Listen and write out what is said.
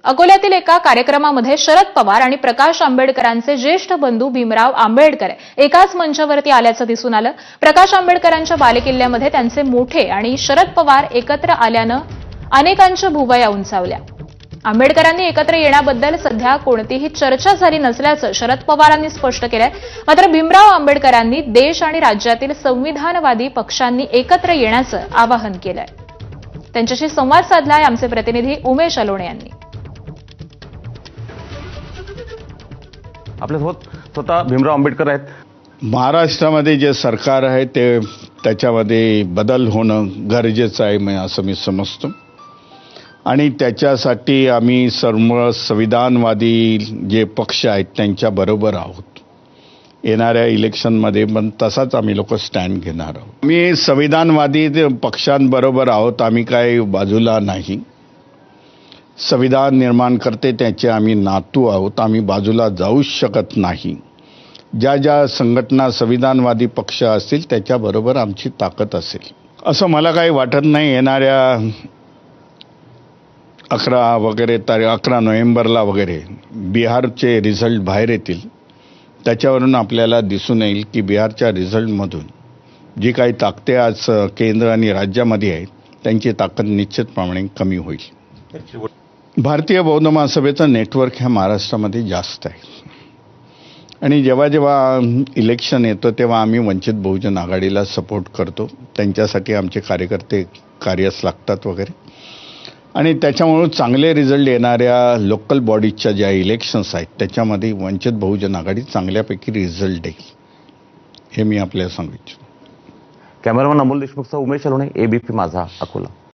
अकोल्यातील एका कार्यक्रमामध्ये शरद पवार आणि प्रकाश आंबेडकरांचे ज्येष्ठ बंधू भीमराव आंबेडकर एकाच मंचावरती आल्याचं दिसून आलं। प्रकाश आंबेडकरांच्या बालेकिल्ल्यामध्ये त्यांचे मोठे आणि शरद पवार एकत्र आल्यानं अनेकांच्या भुवया उंचावल्या। आंबेडकरांनी एकत्र येण्याबद्दल सध्या कोणतीही चर्चा झाली नसल्याचं शरद पवारांनी स्पष्ट केलंय। मात्र भीमराव आंबेडकरांनी देश आणि राज्यातील संविधानवादी पक्षांनी एकत्र येण्याचं आवाहन केलंय। त्यांच्याशी संवाद साधलाय आमचे प्रतिनिधी उमेश अलोणे यांनी। आपल्यासोबत स्वतः भीमराव आंबेडकर आहेत। महाराष्ट्रामध्ये जे सरकार आहे ते त्याच्यामध्ये बदल होणं गरजेचं आहे मी असं मी समजतो आणि त्याच्यासाठी आम्ही सर्व संविधानवादी जे पक्ष आहेत त्यांच्या बरोबर आहोत। येणाऱ्या इलेक्शनमध्ये पण तसाच आम्ही लोक स्टँड घेणार आहोत। आम्ही संविधानवादी पक्षांबरोबर आहोत, आम्ही काही बाजूला नाही। संविधान निर्माण करते त्याचे आम्ही नातू आहोत, आम्ही बाजूला जाऊच शकत नाही। ज्या ज्या संघटना संविधानवादी पक्ष असतील त्याच्याबरोबर आमची ताकद असेल असं मला काही वाटत नाही। येणाऱ्या 11 नोव्हेंबरला वगैरे बिहारचे रिझल्ट बाहेर येतील, त्याच्यावरून आपल्याला दिसून येईल की बिहारच्या रिझल्टमधून जी काही ताकदे आज केंद्र आणि राज्यामध्ये आहेत त्यांची ताकद निश्चितप्रमाणे कमी होईल। भारतीय बौद्ध महासभेचं नेटवर्क ह्या महाराष्ट्रामध्ये जास्त आहे आणि जेव्हा जेव्हा इलेक्शन येतं तेव्हा आम्ही वंचित बहुजन आघाडीला सपोर्ट करतो। त्यांच्यासाठी आमचे कार्यकर्ते कार्यास लागतात वगैरे आणि त्याच्यामुळे चांगले रिझल्ट येणाऱ्या लोकल बॉडीजच्या ज्या इलेक्शन्स आहेत त्याच्यामध्ये वंचित बहुजन आघाडी चांगल्यापैकी रिझल्ट देईल हे मी आपल्याला सांगू इच्छितो। कॅमेरामन अमोल देशमुखचा उमेश अलोणे, एबीपी माझा, अकोला।